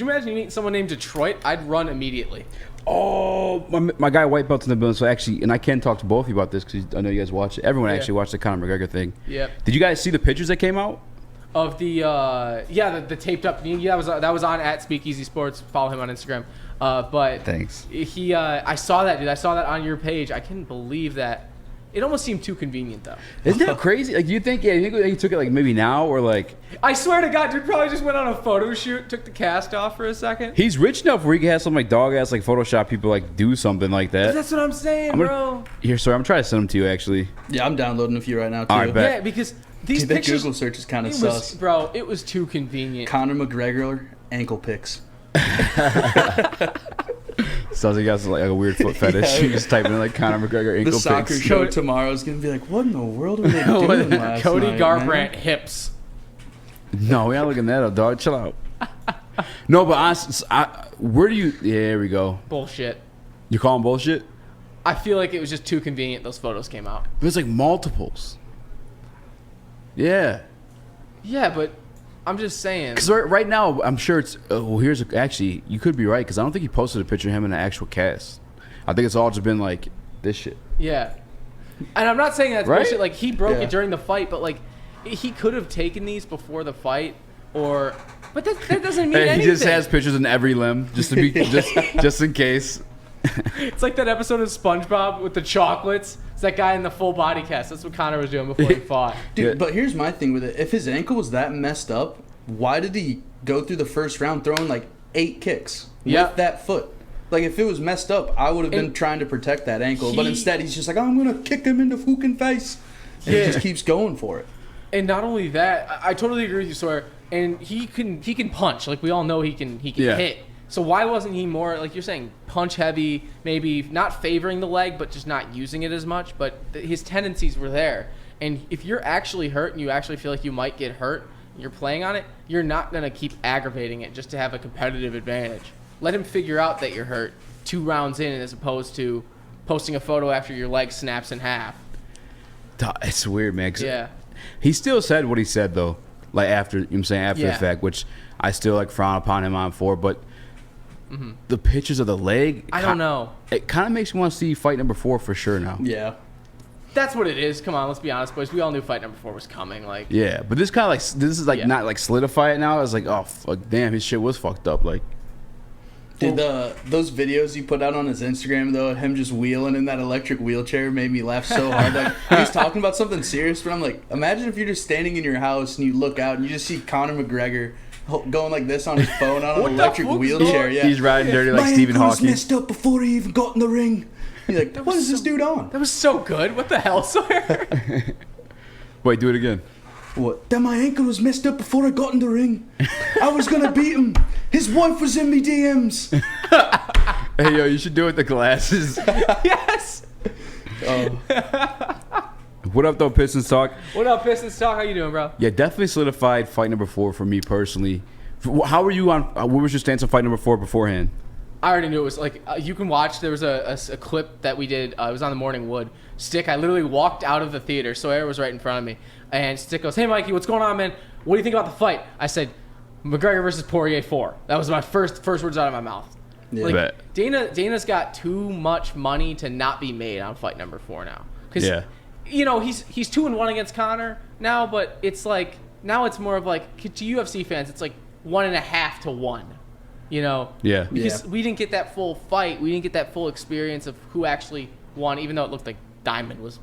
you imagine you meet someone named Detroit? I'd run immediately. Oh, my guy White Belt's in the building. So actually, and I can talk to both of you about this because I know you guys watch it. Everyone actually watched the Conor McGregor thing. Yep. Did you guys see the pictures that came out? Of the the taped up. Yeah, that was on at Speakeasy Sports. Follow him on Instagram. But Thanks. He, I saw that, dude. I saw that on your page. I couldn't believe that. It almost seemed too convenient, though. Isn't that crazy? Like, do you think he took it like maybe now or like? I swear to God, dude, probably just went on a photo shoot, took the cast off for a second. He's rich enough where he can have some like dog ass like Photoshop people like do something like that. That's what I'm saying, bro. Here, sorry, I'm trying to send them to you actually. Yeah, I'm downloading a few right now too. All right, bet. Yeah, because these Dude, pictures, that Google search is kind of sus. Bro, it was too convenient. Conor McGregor ankle pics. Sounds like he has like a weird foot fetish. Yeah. You just type in like Conor McGregor ankle The soccer pics. show tomorrow is gonna be like, what in the world were they doing last Cody night, Garbrandt man? hips. No, we're not looking that up, dog. Chill out. No, but honestly, where do you? Yeah, there we go. Bullshit. You call him bullshit? I feel like it was just too convenient. Those photos came out. There's like multiples. Yeah. Yeah, but I'm just saying. Because right now, I'm sure it's. Actually, you could be right because I don't think he posted a picture of him in an actual cast. I think it's all just been like this shit. Yeah. And I'm not saying that's Right? bullshit. Like, he broke it during the fight, but, like, he could have taken these before the fight or. But that doesn't mean anything. He just has pictures in every limb just to be just in case. It's like that episode of SpongeBob with the chocolates. It's that guy in the full body cast. That's what Conor was doing before he fought. Dude, Yeah. but here's my thing with it. If his ankle was that messed up, why did he go through the first round throwing like 8 kicks with that foot? Like, if it was messed up, I would have been trying to protect that ankle. But instead, he's just like, I'm going to kick him in the fucking face. And he just keeps going for it. And not only that, I totally agree with you, Sawyer. And he can punch. Like, we all know he can hit. So why wasn't he more, like you're saying, punch heavy, maybe not favoring the leg, but just not using it as much? But his tendencies were there. And if you're actually hurt and you actually feel like you might get hurt, and you're playing on it, you're not going to keep aggravating it just to have a competitive advantage. Let him figure out that you're hurt 2 rounds in as opposed to posting a photo after your leg snaps in half. It's weird, man. Yeah. He still said what he said, though. Like, after, you know what I'm saying, after the fact, which I still, like, frown upon him on for. But the pictures of the leg, I don't know. It kind of makes me want to see fight number 4 for sure now. Yeah. That's what it is. Come on, let's be honest, boys. We all knew fight number 4 was coming. Like, Yeah, but this kind of like, this is like not like solidify it now. It's like, oh, fuck, damn, his shit was fucked up. Like, Dude, those videos he put out on his Instagram, though, him just wheeling in that electric wheelchair made me laugh so hard. Like, he was talking about something serious, but I'm like, imagine if you're just standing in your house and you look out and you just see Conor McGregor going like this on his phone on an electric wheelchair. Yeah, he's riding dirty like my Stephen ankle was Hawking. messed up before he even got in the ring. He's like, what is this dude on? that was so good. What the hell, Sawyer? Wait, do it again. What? That my ankle was messed up before I got in the ring. I was gonna beat him. His wife was in me DMs. Hey, yo, you should do it with the glasses. Yes. What up, though, Pistons Talk? What up, Pistons Talk? How you doing, bro? Yeah, definitely solidified fight number 4 for me personally. How were you on? What was your stance on fight number 4 beforehand? I already knew it was like you can watch. There was a clip that we did. It was on the Morning Wood. Stick. I literally walked out of the theater. Sawyer was right in front of me, and Stick goes, "Hey, Mikey, what's going on, man? What do you think about the fight?" I said, "McGregor versus Poirier 4." That was my first words out of my mouth. Yeah. Like, Dana's got too much money to not be made on fight number 4 now. Because you know he's 2-1 against Conor now, but it's like now it's more of like to UFC fans, it's like 1.5 to 1. You know, because we didn't get that full fight. We didn't get that full experience of who actually won, even though it looked like Diamond was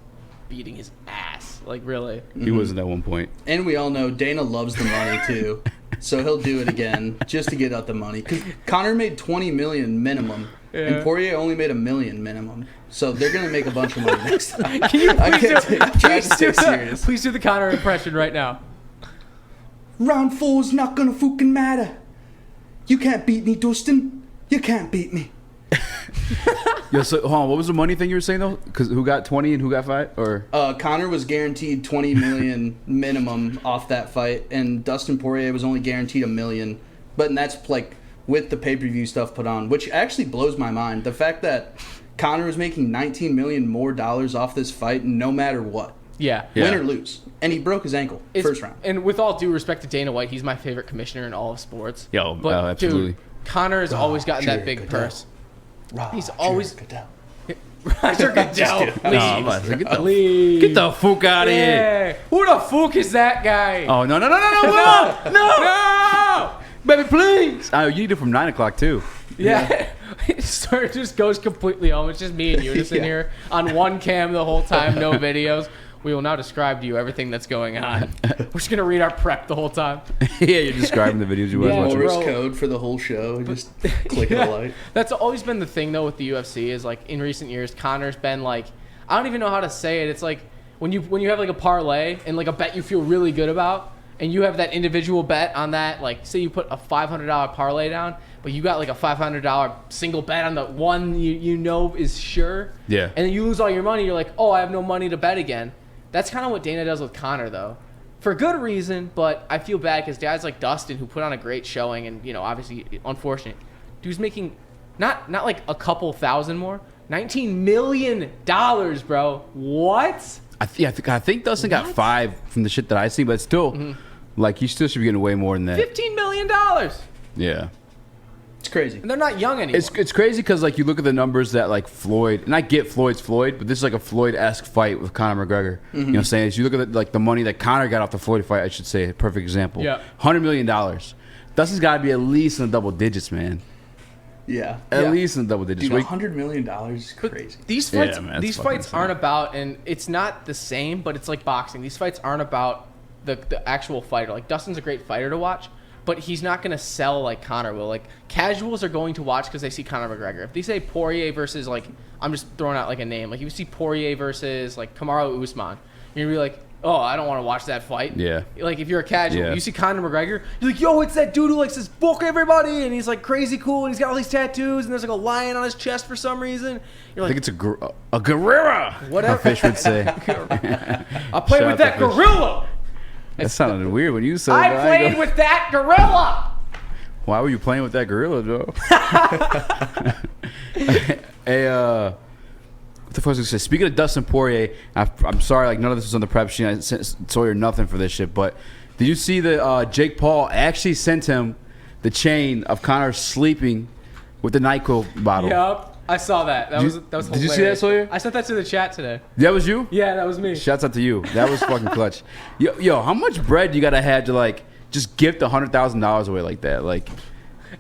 beating his ass. Like, really. He wasn't at one point. And we all know Dana loves the money, too. So he'll do it again just to get out the money. Because Conor made $20 million minimum, and Poirier only made $1 million minimum. So they're going to make a bunch of money next time. Can you serious. please do the Conor impression right now? Round 4's not going to fucking matter. You can't beat me, Dustin. You can't beat me. Yo, so hold on, what was the money thing you were saying though? Because who got 20 and who got 5? Or Conor was guaranteed $20 million minimum off that fight, and Dustin Poirier was only guaranteed $1 million. But that's like with the pay-per-view stuff put on, which actually blows my mind. The fact that Conor was making $19 million more off this fight, no matter what. Yeah. Win or lose. And he broke his ankle first round. And with all due respect to Dana White, he's my favorite commissioner in all of sports. Yo, but absolutely. Dude, Conor has always gotten that big purse. He's always Goodell. Roger Goodell. Get the fuck out of here. Who the fuck is that guy? Oh, no. No! Baby, please. Oh, you need it from 9 o'clock, too. Yeah. It just goes completely home. It's just me and you just in here on one cam the whole time, no videos. We will now describe to you everything that's going on. We're just going to read our prep the whole time. Yeah, you're describing the videos you was watching. Morse code for the whole show. Just click a light. That's always been the thing, though, with the UFC is, like, in recent years, Conor's been, like, I don't even know how to say it. It's like when you have, like, a parlay and, like, a bet you feel really good about, and you have that individual bet on that, like, say you put a $500 parlay down, but you got, like, a $500 single bet on the one you know is sure. Yeah. And then you lose all your money. You're like, oh, I have no money to bet again. That's kind of what Dana does with Conor, though. For good reason, but I feel bad because guys like Dustin, who put on a great showing and, you know, obviously unfortunate, dude's making not like a couple thousand more, $19 million, bro. What? I think Dustin got 5 from the shit that I see, but still, like, he still should be getting way more than that. $15 million. Yeah. It's crazy. And they're not young anymore. It's crazy because, like, you look at the numbers that, like, Floyd, and I get Floyd's Floyd, but this is like a Floyd-esque fight with Conor McGregor. You know what I'm saying? So you look at, the money that Conor got off the Floyd fight, I should say, a perfect example. Yeah. $100 million. Dustin's got to be at least in the double digits, man. Yeah. At least in the double digits. Dude, $100 million is crazy. These fights, man, these fights aren't about, and it's not the same, but it's like boxing. These fights aren't about the actual fighter. Like, Dustin's a great fighter to watch, but he's not going to sell like Conor will. Like, casuals are going to watch because they see Conor McGregor. If they say Poirier versus, like, I'm just throwing out like a name. Like, if you see Poirier versus, like, Kamaru Usman, you're going to be like, oh, I don't want to watch that fight. Yeah. Like, if you're a casual, you see Conor McGregor, you're like, yo, it's that dude who likes to fuck everybody, and he's, like, crazy cool, and he's got all these tattoos, and there's, like, a lion on his chest for some reason. You're I like, think it's a gorilla. Whatever. A fish would say. I played with that gorilla. That sounded weird when you said I that. played with that gorilla. Why were you playing with that gorilla, Joe? Hey, what the fuck was I gonna say? Speaking of Dustin Poirier, I'm sorry, like, none of this was on the prep sheet. I sent Sawyer nothing for this shit, but did you see that Jake Paul actually sent him the chain of Conor sleeping with the NyQuil bottle? Yep. I saw that. That was hilarious. Did you see that, Sawyer? I sent that to the chat today. That was you? Yeah, that was me. Shouts out to you. That was fucking clutch. Yo, how much bread you gotta have to, like, just gift $100,000 away like that? Like,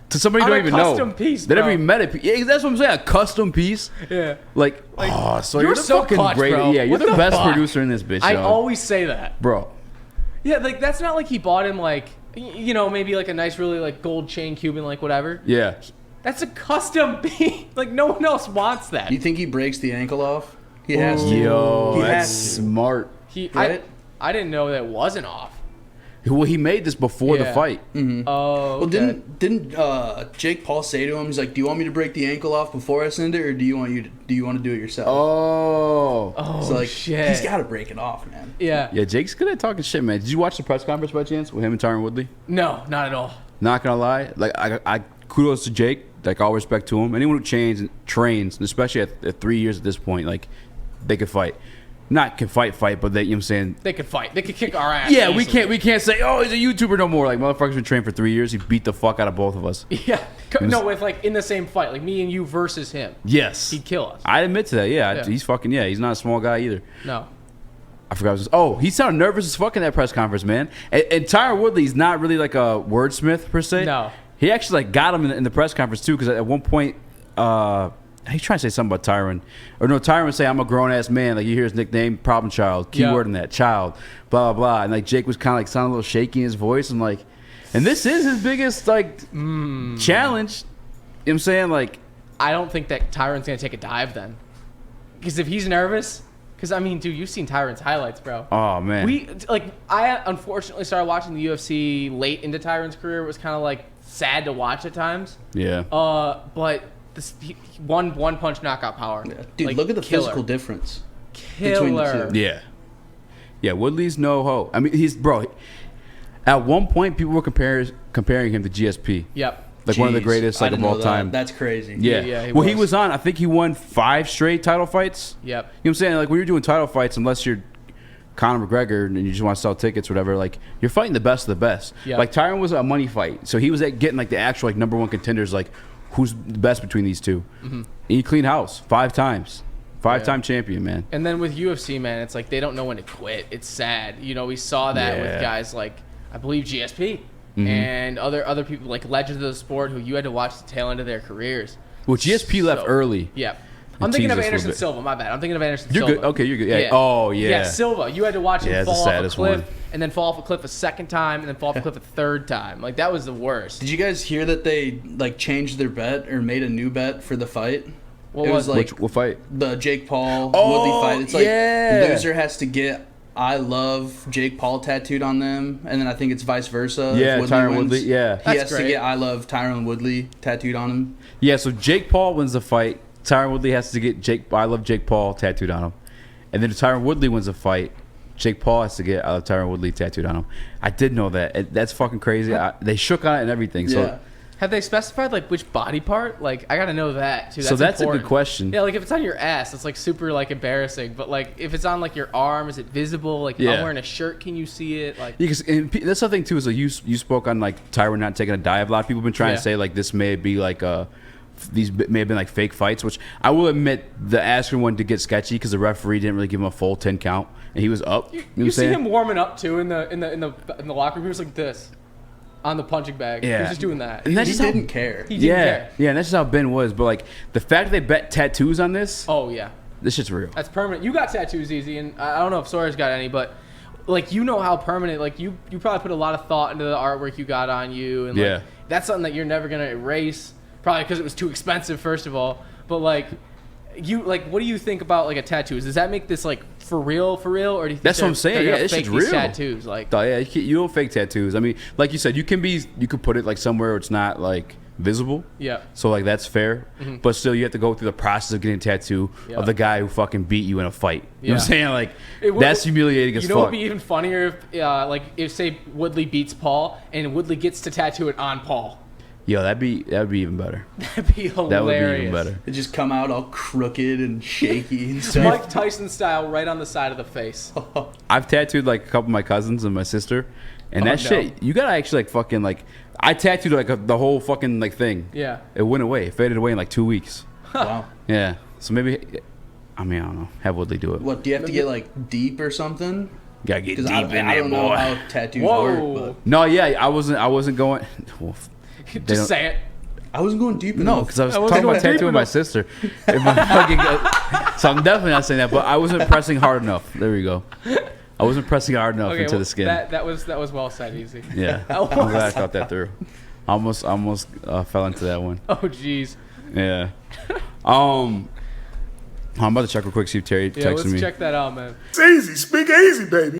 to somebody you don't even know. A custom piece, They bro. never even met it. Yeah, that's what I'm saying. A custom piece. Yeah. Like oh, so you're you're the so fucking clutch, great. bro. Yeah, you're What the the best fuck? producer in this bitch. I dog. always say that. Bro. Yeah, like, that's not like he bought him, like, you know, maybe like a nice, really, like, gold chain Cuban, like, whatever. Yeah. That's a custom piece. Like, no one else wants that. You think he breaks the ankle off? He has to. Yo, He that's has to. smart. Right? I didn't know that wasn't off. Well, he made this before the Yeah. fight. Oh, Well, okay. didn't Jake Paul say to him, he's like, do you want me to break the ankle off before I send it, or do you want to do it yourself? Oh. So, like, shit. he's got to break it off, man. Yeah. Yeah, Jake's good at talking shit, man. Did you watch the press conference by chance with him and Tyron Woodley? No, not at all. Not gonna lie, like, I kudos to Jake. Like, all respect to him. Anyone who trains, and especially at 3 years at this point, like, they could fight. Not can fight, but they, you know what I'm saying? They could fight. They could kick our ass. Yeah, easily. we can't say, oh, he's a YouTuber no more. Like, motherfucker's been training for 3 years. He beat the fuck out of both of us. Yeah. No, with, like, in the same fight. Like, me and you versus him. Yes. He'd kill us. I admit to that, yeah. Yeah. He's fucking, he's not a small guy either. No. I forgot. He sounded nervous as fuck in that press conference, man. And Tyron Woodley's not really like a wordsmith, per se. No. He actually, like, got him in the press conference, too, because at one point, he's trying to say something about Tyron. Or no, Tyron would say, I'm a grown-ass man. Like, you hear his nickname, problem child. Keyword in that, child. Blah, blah, blah. And, like, Jake was kind of, like, sounding a little shaky in his voice. And, like, and this is his biggest, like, challenge. You know what I'm saying? Like, I don't think that Tyron's going to take a dive then. Because if he's nervous... Because, I mean, dude, you've seen Tyron's highlights, bro. oh, man. I unfortunately started watching the UFC late into Tyron's career. It was kind of, like, sad to watch at times. Yeah. But this one punch knockout power. Yeah. Dude, Like, look at the killer. physical difference. Killer. between the two. Yeah. Yeah, Woodley's no ho. I mean, at one point, people were comparing him to GSP. Yep. Like, one of the Jeez, greatest, I like, of didn't all know that. time. That's crazy. Yeah. Yeah, He was on, I think he won 5 straight title fights. Yep. You know what I'm saying? Like, when you're doing title fights, unless you're Conor McGregor and you just want to sell tickets or whatever, like you're fighting the best of the best. Yeah. Like Tyron was a money fight, so he was getting like the actual like number one contenders, like who's the best between these two. And he cleaned house 5 times. 5-time champion, man. And then with UFC, man, it's like they don't know when to quit. It's sad. You know, we saw that with guys like, I believe, GSP and other people, like legends of the sport who you had to watch the tail end of their careers. Well, GSP left early. Yeah. I'm thinking of Anderson Silva. My bad. I'm thinking of Anderson Silva. You're good. Okay, you're good. Yeah. Oh, yeah. Yeah, Silva. You had to watch him fall off a cliff one. and then fall off a cliff a second time and then fall off a cliff a third time. Like, that was the worst. Did you guys hear that they like changed their bet or made a new bet for the fight? What it was like what fight? The Jake Paul Woodley fight. It's like yeah. loser has to get I love Jake Paul tattooed on them, and then I think it's vice versa. Yeah, Tyron Woodley. Yeah, he has to get I love Tyron Woodley tattooed on him. Yeah, so Jake Paul wins the fight. Tyron Woodley has to get I love Jake Paul tattooed on him, and then if Tyron Woodley wins the fight, Jake Paul has to get I love Tyron Woodley tattooed on him. I did know that. That's fucking crazy. They shook on it and everything. So. Yeah. Have they specified like which body part? Like, I gotta know that too. So that's important. a good question. Yeah, like if it's on your ass, it's like super like embarrassing. But like if it's on like your arm, is it visible? Like if I'm wearing a shirt, can you see it? Like because that's the thing too is like you spoke on like Tyron not taking a dive. A lot of people have been trying to say like this may be like these may have been like fake fights, which I will admit the Askren one did get sketchy because the referee didn't really give him a full 10 count and he was up. You see him warming up too in the locker room. He was like this. On the punching bag. Yeah. He was just doing that. And he didn't care. He didn't care. Yeah, and that's just how Ben was. But, like, the fact that they bet tattoos on this. Oh, yeah. This shit's real. That's permanent. You got tattoos, Easy, and I don't know if Sawyer's got any, but, like, you know how permanent. Like, you probably put a lot of thought into the artwork you got on you. And, like, that's something that you're never going to erase. Probably because it was too expensive, first of all. But, like, what do you think about like a tattoo? Does that make this like for real, or do you think that's what I'm saying? Yeah, this shit's real. Tattoos, like you don't fake tattoos. I mean, like you said, you could put it like somewhere where it's not like visible. Yeah. So like that's fair, but still you have to go through the process of getting a tattoo of the guy who fucking beat you in a fight. You know what I'm saying? Like that's humiliating as fuck. You know what would be even funnier if say Woodley beats Paul and Woodley gets to tattoo it on Paul. Yo, that'd be even better. That'd be hilarious. That would be even better. It just come out all crooked and shaky and stuff. Mike Tyson style, right on the side of the face. I've tattooed like a couple of my cousins and my sister, and shit, you gotta actually like fucking like. I tattooed like the whole fucking like thing. Yeah. It went away. It faded away in like 2 weeks. Wow. Yeah. So maybe, I mean, I don't know. Have Woodley do it. What, do you have to get like deep or something? Gotta get deep in there, I don't know how tattoos work. But. No, yeah, I wasn't going. Well, just say it. I wasn't going deep enough. No, because I was talking about tattooing my sister. So I'm definitely not saying that, but I wasn't pressing hard enough. There we go. I wasn't pressing hard enough into the skin. That was well said, Easy. Yeah, I'm glad I thought that through. Almost fell into that one. Oh, jeez. Yeah. I'm about to check real quick, see if Terry texted me. Let's check that out, man. It's easy. Speak easy, baby.